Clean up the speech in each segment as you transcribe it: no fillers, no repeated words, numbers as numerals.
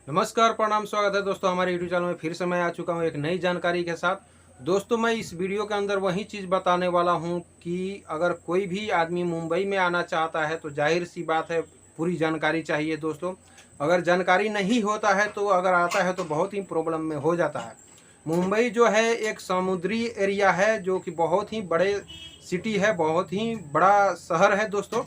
नमस्कार, प्रणाम, स्वागत है दोस्तों हमारे यूट्यूब चैनल में। फिर से मैं आ चुका हूँ एक नई जानकारी के साथ। दोस्तों मैं इस वीडियो के अंदर वही चीज़ बताने वाला हूँ कि अगर कोई भी आदमी मुंबई में आना चाहता है तो जाहिर सी बात है पूरी जानकारी चाहिए दोस्तों। अगर जानकारी नहीं होता है तो अगर आता है तो बहुत ही प्रॉब्लम में हो जाता है। मुंबई जो है एक समुद्री एरिया है, जो कि बहुत ही बड़े सिटी है, बहुत ही बड़ा शहर है दोस्तों।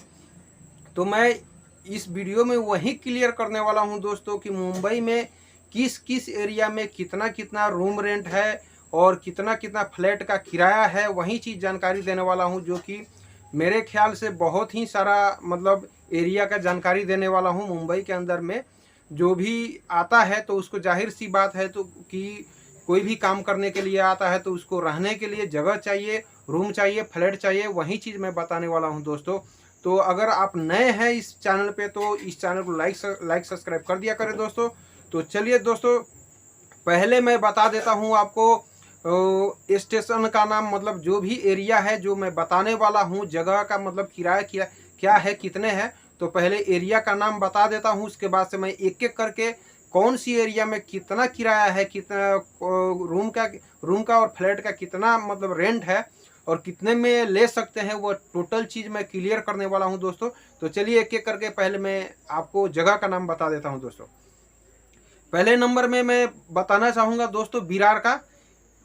तो मैं इस वीडियो में वही क्लियर करने वाला हूं दोस्तों कि मुंबई में किस किस एरिया में कितना कितना रूम रेंट है और कितना कितना फ्लैट का किराया है, वही चीज़ जानकारी देने वाला हूं, जो कि मेरे ख्याल से बहुत ही सारा मतलब एरिया का जानकारी देने वाला हूं। मुंबई के अंदर में जो भी आता है तो उसको जाहिर सी बात है तो कि कोई भी काम करने के लिए आता है तो उसको रहने के लिए जगह चाहिए, रूम चाहिए, फ्लैट चाहिए, वही चीज़ मैं बताने वाला हूं दोस्तों। तो अगर आप नए हैं इस चैनल पे तो इस चैनल को लाइक सब्सक्राइब कर दिया करें दोस्तों। तो चलिए दोस्तों, पहले मैं बता देता हूँ आपको स्टेशन का नाम, मतलब जो भी एरिया है जो मैं बताने वाला हूँ, जगह का मतलब किराया क्या क्या है, कितने हैं। तो पहले एरिया का नाम बता देता हूँ, उसके बाद से मैं एक एक करके कौन सी एरिया में कितना किराया है, कितना रूम का और फ्लैट का कितना मतलब रेंट है और कितने में ले सकते हैं, वो टोटल चीज़ मैं क्लियर करने वाला हूं दोस्तों। तो चलिए एक एक करके पहले मैं आपको जगह का नाम बता देता हूं दोस्तों। पहले नंबर में मैं बताना चाहूँगा दोस्तों विरार का।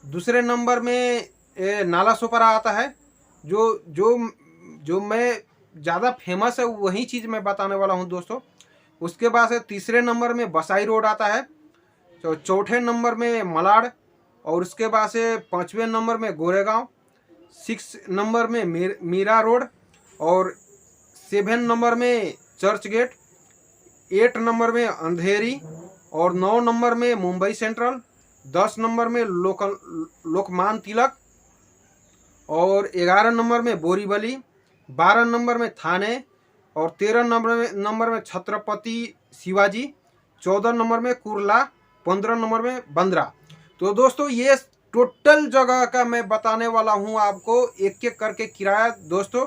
दूसरे नंबर में नाला सोपारा आता है। जो जो जो मैं ज़्यादा फेमस है वही चीज़ मैं बताने वाला हूँ दोस्तों। उसके बाद से तीसरे नंबर में बसाई रोड आता है। तो चौथे नंबर में मलाड, और उसके बाद से पाँचवें नंबर में गोरेगांव, 6 नंबर में मीरा रोड, और 7 नंबर में चर्च गेट, 8 नंबर में अंधेरी, और 9 नंबर में मुंबई सेंट्रल, 10 नंबर में लोकमान तिलक, और 11 नंबर में बोरीवली, 12 नंबर में थाने, और 13 नंबर में छत्रपति शिवाजी, 14 नंबर में कुर्ला, 15 नंबर में बंद्रा। तो दोस्तों ये टोटल जगह का मैं बताने वाला हूं आपको, एक एक करके किराया दोस्तों।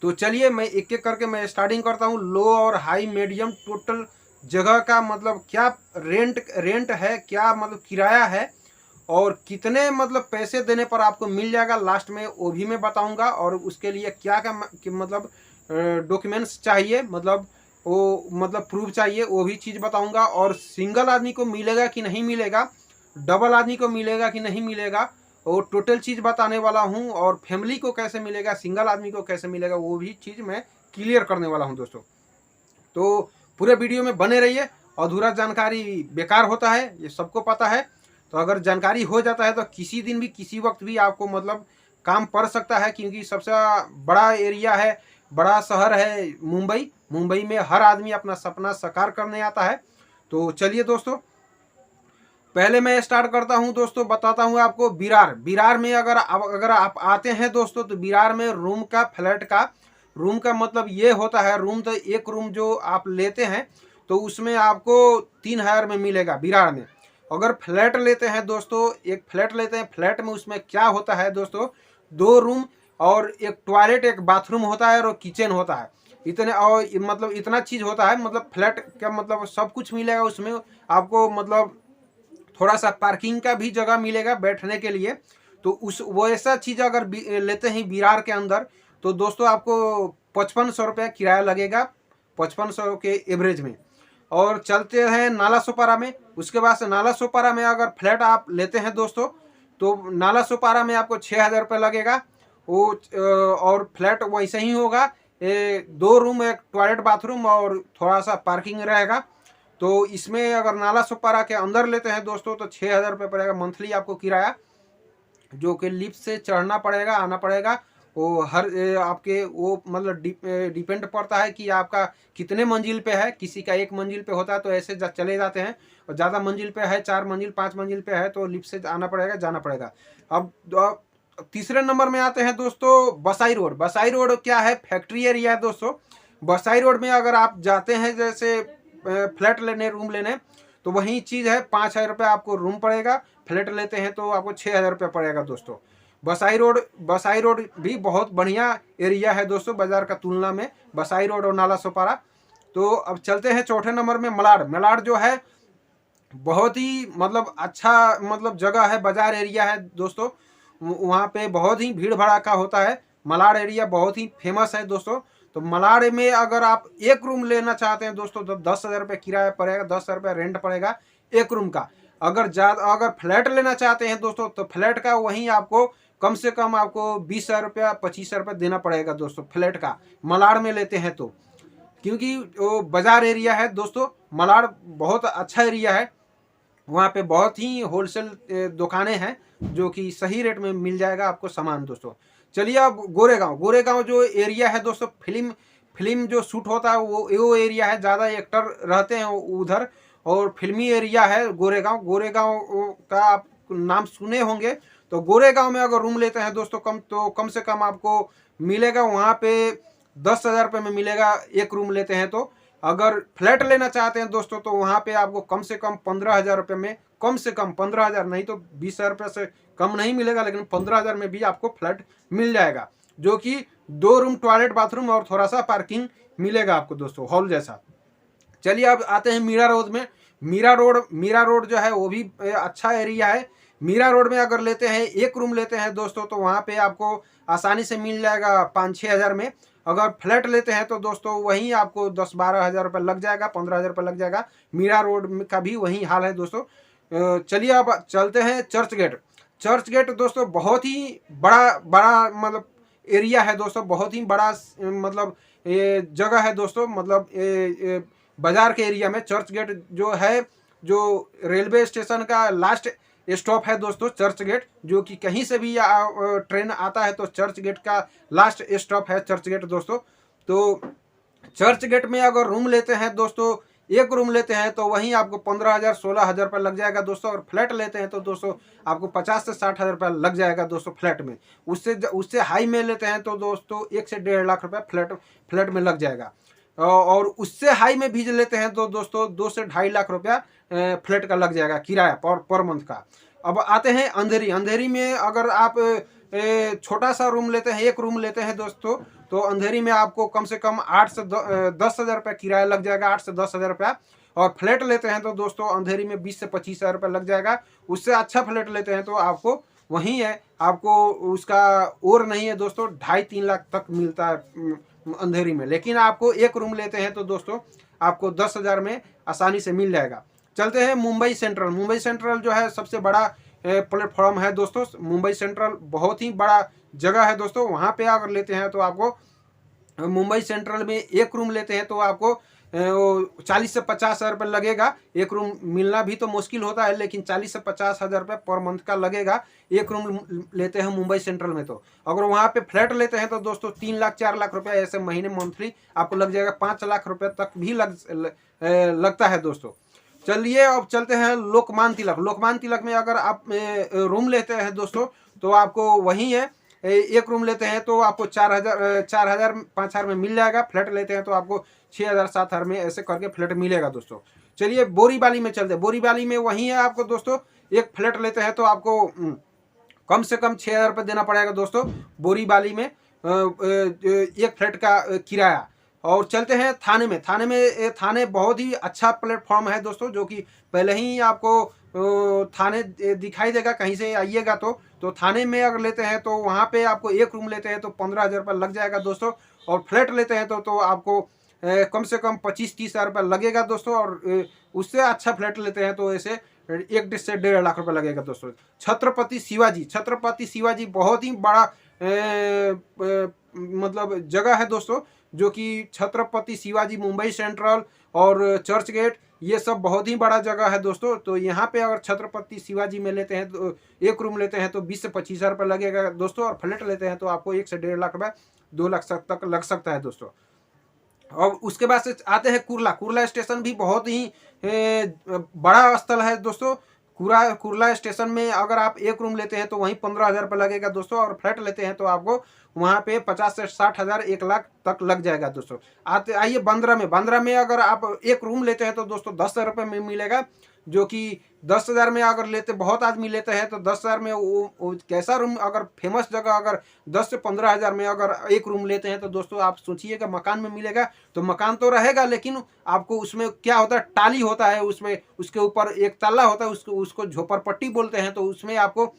तो चलिए मैं एक एक करके मैं स्टार्टिंग करता हूं। लो और हाई मीडियम टोटल जगह का मतलब क्या रेंट है, क्या मतलब किराया है, और कितने मतलब पैसे देने पर आपको मिल जाएगा लास्ट में, वो भी मैं बताऊंगा। और उसके लिए क्या क्या मतलब डॉक्यूमेंट्स चाहिए, मतलब वो मतलब प्रूफ चाहिए, वो भी चीज़ बताऊंगा। और सिंगल आदमी को मिलेगा कि नहीं मिलेगा, डबल आदमी को मिलेगा कि नहीं मिलेगा, वो टोटल चीज़ बताने वाला हूँ। और फैमिली को कैसे मिलेगा, सिंगल आदमी को कैसे मिलेगा, वो भी चीज़ मैं क्लियर करने वाला हूँ दोस्तों। तो पूरे वीडियो में बने रहिए। अधूरा जानकारी बेकार होता है, ये सबको पता है। तो अगर जानकारी हो जाता है तो किसी दिन भी किसी वक्त भी आपको मतलब काम पड़ सकता है, क्योंकि सबसे बड़ा एरिया है, बड़ा शहर है मुंबई। मुंबई में हर आदमी अपना सपना साकार करने आता है। तो चलिए दोस्तों, पहले मैं स्टार्ट करता हूं दोस्तों, बताता हूं आपको विरार। विरार में अगर आप आते हैं दोस्तों तो विरार में रूम का, फ्लैट का, रूम का मतलब ये होता है, रूम तो एक रूम जो आप लेते हैं तो उसमें आपको 3,000 में मिलेगा विरार में। अगर फ्लैट लेते हैं दोस्तों, एक फ्लैट लेते हैं, फ्लैट में उसमें क्या होता है दोस्तों, 2 रूम और एक टॉयलेट, एक बाथरूम होता है और किचन होता है। इतने और मतलब इतना चीज़ होता है, मतलब फ्लैट का मतलब सब कुछ मिलेगा उसमें आपको। मतलब थोड़ा सा पार्किंग का भी जगह मिलेगा बैठने के लिए। तो उस वैसा चीज़ अगर लेते हैं विरार के अंदर तो दोस्तों आपको 5500 रुपया किराया लगेगा, 5500 के एवरेज में। और चलते हैं नाला सोपारा में। उसके बाद से नाला सोपारा में अगर फ्लैट आप लेते हैं दोस्तों तो नाला सोपारा में आपको 6,000 रुपये लगेगा। वो और फ्लैट वैसे ही होगा, 2 रूम, एक टॉयलेट बाथरूम और थोड़ा सा पार्किंग रहेगा। तो इसमें अगर नाला सुपारा के अंदर लेते हैं दोस्तों तो 6,000 रुपये पड़ेगा मंथली आपको किराया, जो कि लिफ्ट से चढ़ना पड़ेगा, आना पड़ेगा। वो हर आपके वो मतलब डिपेंड पड़ता है कि आपका कितने मंजिल पे है। किसी का 1 मंजिल पे होता है तो ऐसे चले जाते हैं, और ज़्यादा मंजिल पे है, 4 मंजिल 5 मंजिल पे है तो लिफ्ट से आना पड़ेगा, जाना पड़ेगा। अब तीसरे नंबर में आते हैं दोस्तों बसाई रोड। बसाई रोड क्या है, फैक्ट्री एरिया है दोस्तों। बसाई रोड में अगर आप जाते हैं जैसे फ्लैट लेने, रूम लेने, तो वही चीज़ है, 5,000 रुपये आपको रूम पड़ेगा। फ्लैट लेते हैं तो आपको 6,000 रुपये पड़ेगा दोस्तों। बसाई रोड भी बहुत बढ़िया एरिया है दोस्तों बाजार का तुलना में, बसाई रोड और नाला सोपारा। तो अब चलते हैं चौथे नंबर में मलाड। मलाड जो है बहुत ही मतलब अच्छा मतलब जगह है, बाजार एरिया है दोस्तों। वहाँ पे बहुत ही भीड़ भड़ाका होता है। मलाड एरिया बहुत ही फेमस है दोस्तों। तो मलाड में अगर आप एक रूम लेना चाहते हैं दोस्तों तो 10,000 रुपये किराया पड़ेगा, 10,000 रुपये रेंट पड़ेगा एक रूम का। अगर फ्लैट लेना चाहते हैं दोस्तों तो फ्लैट का वहीं आपको कम से कम आपको 20,000 रुपया 25,000 रुपये देना पड़ेगा दोस्तों फ्लैट का, मलाड में लेते हैं तो। क्योंकि वो बाजार एरिया है दोस्तों, मलाड बहुत अच्छा एरिया है। वहाँ पे बहुत ही होलसेल दुकानें हैं जो कि सही रेट में मिल जाएगा आपको सामान दोस्तों। चलिए अब गोरेगांव। गोरेगांव जो एरिया है दोस्तों, फिल्म फिल्म जो शूट होता है वो एरिया है, ज़्यादा एक्टर रहते हैं उधर, और फिल्मी एरिया है गोरेगांव। गोरेगांव का आप नाम सुने होंगे। तो गोरेगांव में अगर रूम लेते हैं दोस्तों कम से कम आपको मिलेगा वहाँ पे 10,000 रुपये में मिलेगा एक रूम लेते हैं तो। अगर फ्लैट लेना चाहते हैं दोस्तों तो वहाँ पे आपको कम से कम 15,000 रुपये में, कम से कम 15,000 नहीं तो 20,000 रुपये से कम नहीं मिलेगा, लेकिन 15,000 में भी आपको फ्लैट मिल जाएगा, जो कि 2 रूम टॉयलेट बाथरूम और थोड़ा सा पार्किंग मिलेगा आपको दोस्तों, हॉल जैसा। चलिए अब आते हैं मीरा रोड में। मीरा रोड जो है वो भी अच्छा एरिया है। मीरा रोड में अगर लेते हैं एक रूम लेते हैं दोस्तों तो वहाँ पे आपको आसानी से मिल जाएगा 5-6 हज़ार में। अगर फ्लैट लेते हैं तो दोस्तों वहीं आपको 10-12 हज़ार रुपये लग जाएगा, 15 हज़ार रुपये लग जाएगा। मीरा रोड का भी वही हाल है दोस्तों। चलिए अब चलते हैं चर्च गेट। चर्च गेट दोस्तों बहुत ही बड़ा बड़ा मतलब एरिया है दोस्तों, बहुत ही बड़ा मतलब ये जगह है दोस्तों। मतलब बाजार के एरिया में चर्च गेट जो है, जो रेलवे स्टेशन का लास्ट स्टॉप है दोस्तों चर्च गेट, जो कि कहीं से भी ट्रेन आता है तो चर्च गेट का लास्ट स्टॉप है चर्च गेट दोस्तों। तो चर्च गेट में अगर रूम लेते हैं दोस्तों, एक रूम लेते हैं तो वहीं आपको 15,000 16,000 रुपये लग जाएगा दोस्तों। और फ्लैट लेते हैं तो दोस्तों आपको 50 से 60 हज़ार रुपये लग जाएगा दोस्तों फ्लैट में। उससे हाई में लेते हैं तो दोस्तों 1 से 1.5 लाख रुपये फ्लैट में लग जाएगा। और उससे हाई में भी लेते हैं तो दोस्तों 2 से 2.5 लाख रुपया फ्लैट का लग जाएगा किराया पर मंथ का। अब आते हैं अंधेरी। अंधेरी में अगर आप छोटा सा रूम लेते हैं, एक रूम लेते हैं दोस्तों, तो अंधेरी में आपको कम से कम 8 से 10 हज़ार रुपया किराया लग जाएगा, 8 से 10 हज़ार रुपया। और फ्लैट लेते हैं तो दोस्तों अंधेरी में 20 से 25 हज़ार रुपया लग जाएगा। उससे अच्छा फ्लैट लेते हैं तो आपको वहीं है, आपको उसका और नहीं है दोस्तों, 2.5-3 लाख तक मिलता है अंधेरी में। लेकिन आपको एक रूम लेते हैं तो दोस्तों आपको 10,000 में आसानी से मिल जाएगा। चलते हैं मुंबई सेंट्रल। मुंबई सेंट्रल जो है सबसे बड़ा प्लेटफॉर्म है दोस्तों। मुंबई सेंट्रल बहुत ही बड़ा जगह है दोस्तों। वहाँ पे अगर लेते हैं तो आपको मुंबई सेंट्रल में एक रूम लेते हैं तो आपको 40 से 50 हज़ार रुपये लगेगा। एक रूम मिलना भी तो मुश्किल होता है, लेकिन 40 से 50 हज़ार रुपये पर मंथ का लगेगा एक रूम लेते हैं मुंबई सेंट्रल में। तो अगर वहाँ पे फ्लैट लेते हैं तो दोस्तों 3 लाख 4 लाख रुपये ऐसे महीने मंथली आपको लग जाएगा, 5 लाख रुपये तक भी लगता है दोस्तों। चलिए अब चलते हैं लोकमान तिलक। लोकमान तिलक में अगर आप रूम लेते हैं दोस्तों तो आपको वही है, एक रूम लेते हैं तो आपको 4,000 5,000 में मिल जाएगा। फ्लैट लेते हैं तो आपको 6,000 7,000 में ऐसे करके फ्लैट मिलेगा दोस्तों। चलिए बोरीवली में चलते हैं। बोरीवली में वही है आपको दोस्तों, एक फ्लैट लेते हैं तो आपको कम से कम 6,000 रुपये देना पड़ेगा दोस्तों बोरीवली में एक फ्लैट का किराया। और चलते हैं थाने में। थाने बहुत ही अच्छा प्लेटफॉर्म है दोस्तों, जो कि पहले ही आपको थाने दिखाई देगा कहीं से आइएगा तो थाने में अगर लेते हैं तो वहाँ पे आपको एक रूम लेते हैं तो 15,000 रुपये लग जाएगा दोस्तों। और फ्लैट लेते हैं तो आपको कम से कम 25-30 हज़ार रुपये लगेगा दोस्तों। और उससे अच्छा फ्लैट लेते हैं तो ऐसे 1 से 1.5 लाख रुपये लगेगा दोस्तों। छत्रपति शिवाजी बहुत ही बड़ा मतलब जगह है दोस्तों, जो कि छत्रपति शिवाजी, मुंबई सेंट्रल और चर्च गेट, ये सब बहुत ही बड़ा जगह है दोस्तों। तो यहाँ पे अगर छत्रपति शिवाजी में लेते हैं तो एक रूम लेते हैं तो 20 से 25 हज़ार रुपये लगेगा दोस्तों। और फ्लैट लेते हैं तो आपको 1 से 1.5 लाख रुपये 2 लाख तक लग सकता है दोस्तों। और उसके बाद से आते हैं कुर्ला स्टेशन भी बहुत ही बड़ा स्थल है दोस्तों। कुर्ला स्टेशन में अगर आप एक रूम लेते हैं तो वहीं 15,000 रुपये लगेगा दोस्तों। और फ्लैट लेते हैं तो आपको वहाँ पे 50 से 60 हज़ार 1 लाख तक लग जाएगा दोस्तों। आइए बांद्रा में अगर आप एक रूम लेते हैं तो दोस्तों 10,000 रुपये में मिलेगा, जो कि 10,000 में अगर लेते, बहुत आदमी लेते हैं तो 10,000 में वो कैसा रूम, अगर फेमस जगह अगर 10 से 15,000 में अगर एक रूम लेते हैं तो दोस्तों आप सोचिएगा मकान में मिलेगा तो मकान तो रहेगा, लेकिन आपको उसमें क्या होता है, टाली होता है, उसमें उसके ऊपर एक तल्ला होता है, उसको झोपड़पट्टी बोलते हैं। तो उसमें आपको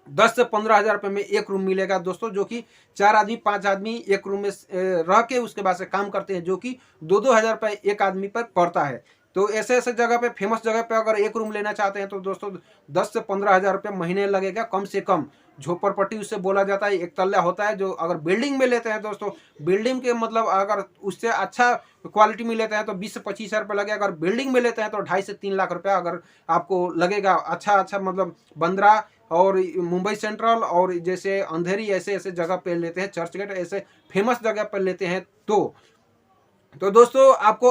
10 से 15,000 रुपये में एक रूम मिलेगा दोस्तों, जो कि 4 आदमी 5 आदमी एक रूम में रह के उसके बाद से काम करते हैं, जो कि 2-2 हज़ार रुपये एक आदमी पर पड़ता है। तो ऐसे ऐसे जगह पे, फेमस जगह पे अगर एक रूम लेना चाहते हैं तो दोस्तों 10 से 15,000 रुपये महीने लगेगा कम से कम। झोपड़पट्टी उससे बोला जाता है, एक तल्ला होता है। जो अगर बिल्डिंग में लेते हैं दोस्तों, बिल्डिंग के मतलब अगर उससे अच्छा क्वालिटी में लेते हैं तो 20 से 25 हज़ार रुपये लगेगा। अगर बिल्डिंग में लेते हैं तो 2.5 से 3 लाख रुपया अगर आपको लगेगा। अच्छा मतलब बंदरा और मुंबई सेंट्रल और जैसे अंधेरी ऐसे ऐसे जगह पे लेते हैं, चर्च गेट ऐसे फेमस जगह पर लेते हैं। तो दोस्तों आपको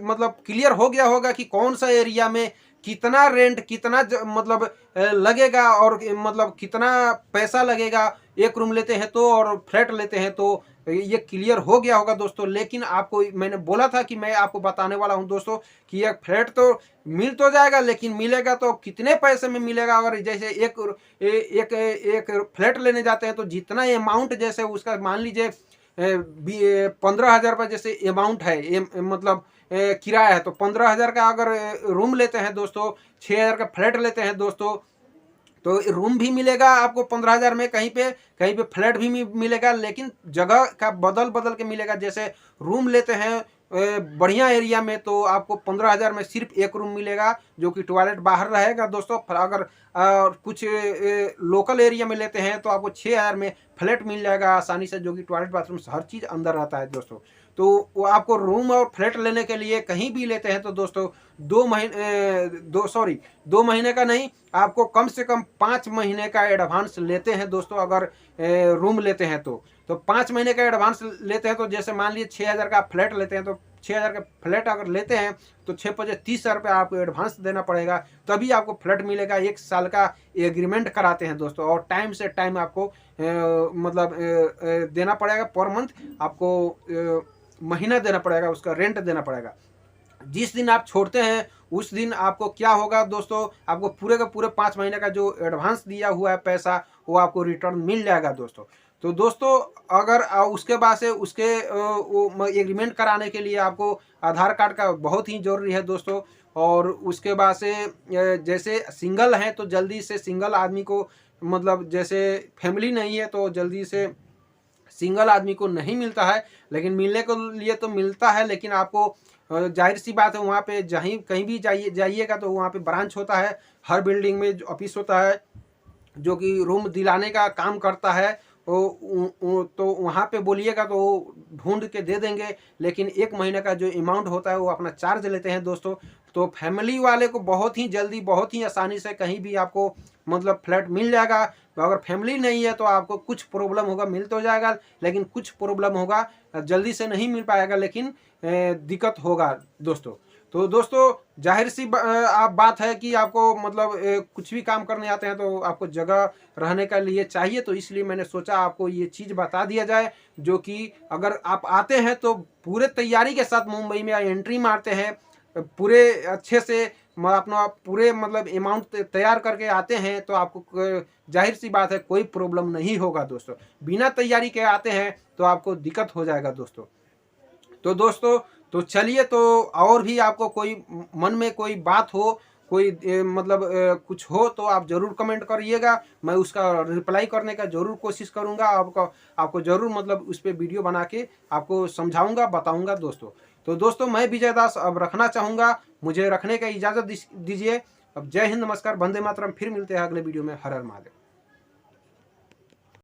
मतलब क्लियर हो गया होगा कि कौन सा एरिया में कितना रेंट, कितना मतलब लगेगा और मतलब कितना पैसा लगेगा एक रूम लेते हैं तो, और फ्लैट लेते हैं तो। ये क्लियर हो गया होगा दोस्तों। लेकिन आपको मैंने बोला था कि मैं आपको बताने वाला हूं दोस्तों कि एक फ्लैट तो मिल तो जाएगा, लेकिन मिलेगा तो कितने पैसे में मिलेगा। अगर जैसे एक फ्लैट लेने जाते हैं तो जितना अमाउंट, जैसे उसका मान लीजिए 15,000 रुपये जैसे अमाउंट है, मतलब किराया है, तो 15,000 का अगर रूम लेते हैं दोस्तों, 6,000 का फ्लैट लेते हैं दोस्तों, तो रूम भी मिलेगा आपको 15,000 में, कहीं पे फ्लैट भी मिलेगा, लेकिन जगह का बदल के मिलेगा। जैसे रूम लेते हैं बढ़िया एरिया में तो आपको 15,000 में सिर्फ एक रूम मिलेगा, जो कि टॉयलेट बाहर रहेगा दोस्तों। अगर कुछ लोकल एरिया में लेते हैं तो आपको 6,000 में फ्लैट मिल जाएगा आसानी से, जो कि टॉयलेट बाथरूम हर चीज़ अंदर रहता है दोस्तों। तो वो आपको रूम और फ्लैट लेने के लिए कहीं भी लेते हैं तो दोस्तों 2 महीने का नहीं, आपको कम से कम 5 महीने का एडवांस लेते हैं दोस्तों। अगर रूम लेते हैं तो 5 महीने का एडवांस लेते हैं। तो जैसे मान लीजिए 6,000 का फ्लैट लेते हैं, तो 6,000 का फ्लैट अगर लेते हैं तो 6 × 30,000 रुपये आपको एडवांस देना पड़ेगा, तभी आपको फ्लैट मिलेगा। 1 साल का एग्रीमेंट कराते हैं दोस्तों, और टाइम से टाइम आपको मतलब देना पड़ेगा। पर मंथ आपको महीना देना पड़ेगा, उसका रेंट देना पड़ेगा। जिस दिन आप छोड़ते हैं उस दिन आपको क्या होगा दोस्तों, आपको पूरे का पूरे 5 महीने का जो एडवांस दिया हुआ है पैसा, वो आपको रिटर्न मिल जाएगा दोस्तों। तो दोस्तों अगर उसके बाद से उसके वो एग्रीमेंट कराने के लिए आपको आधार कार्ड का बहुत ही ज़रूरी है दोस्तों। और उसके बाद से जैसे सिंगल हैं तो जल्दी से सिंगल आदमी को, मतलब जैसे फैमिली नहीं है तो जल्दी से सिंगल आदमी को नहीं मिलता है, लेकिन मिलने के लिए तो मिलता है। लेकिन आपको जाहिर सी बात है, वहाँ पे कहीं भी जाइएगा तो वहाँ पे ब्रांच होता है, हर बिल्डिंग में ऑफिस होता है जो कि रूम दिलाने का काम करता है। तो वहाँ पे बोलिएगा तो वो ढूंढ के दे देंगे, लेकिन 1 महीने का जो अमाउंट होता है वो अपना चार्ज लेते हैं दोस्तों। तो फैमिली वाले को बहुत ही जल्दी, बहुत ही आसानी से कहीं भी आपको मतलब फ्लैट मिल जाएगा। तो अगर फैमिली नहीं है तो आपको कुछ प्रॉब्लम होगा, मिल तो जाएगा लेकिन कुछ प्रॉब्लम होगा, जल्दी से नहीं मिल पाएगा, लेकिन दिक्कत होगा दोस्तों। तो दोस्तों जाहिर सी आप बात है कि आपको मतलब कुछ भी काम करने आते हैं तो आपको जगह रहने के लिए चाहिए। तो इसलिए मैंने सोचा आपको ये चीज़ बता दिया जाए, जो कि अगर आप आते हैं तो पूरे तैयारी के साथ मुंबई में एंट्री मारते हैं, पूरे अच्छे से अपना पूरे मतलब अमाउंट तैयार करके आते हैं, तो आपको जाहिर सी बात है कोई प्रॉब्लम नहीं होगा दोस्तों। बिना तैयारी के आते हैं तो आपको दिक्कत हो जाएगा दोस्तों। तो दोस्तों तो चलिए, तो और भी आपको कोई मन में कोई बात हो, कोई मतलब कुछ हो तो आप ज़रूर कमेंट करिएगा, मैं उसका रिप्लाई करने का ज़रूर कोशिश करूँगा। आपको ज़रूर मतलब उस पर वीडियो बना के आपको समझाऊँगा, बताऊँगा दोस्तों। तो दोस्तों मैं विजय दास अब रखना चाहूँगा, मुझे रखने का इजाज़त दीजिए। अब जय हिंद, नमस्कार, वंदे मातरम। फिर मिलते हैं अगले वीडियो में। हर हर महादेव।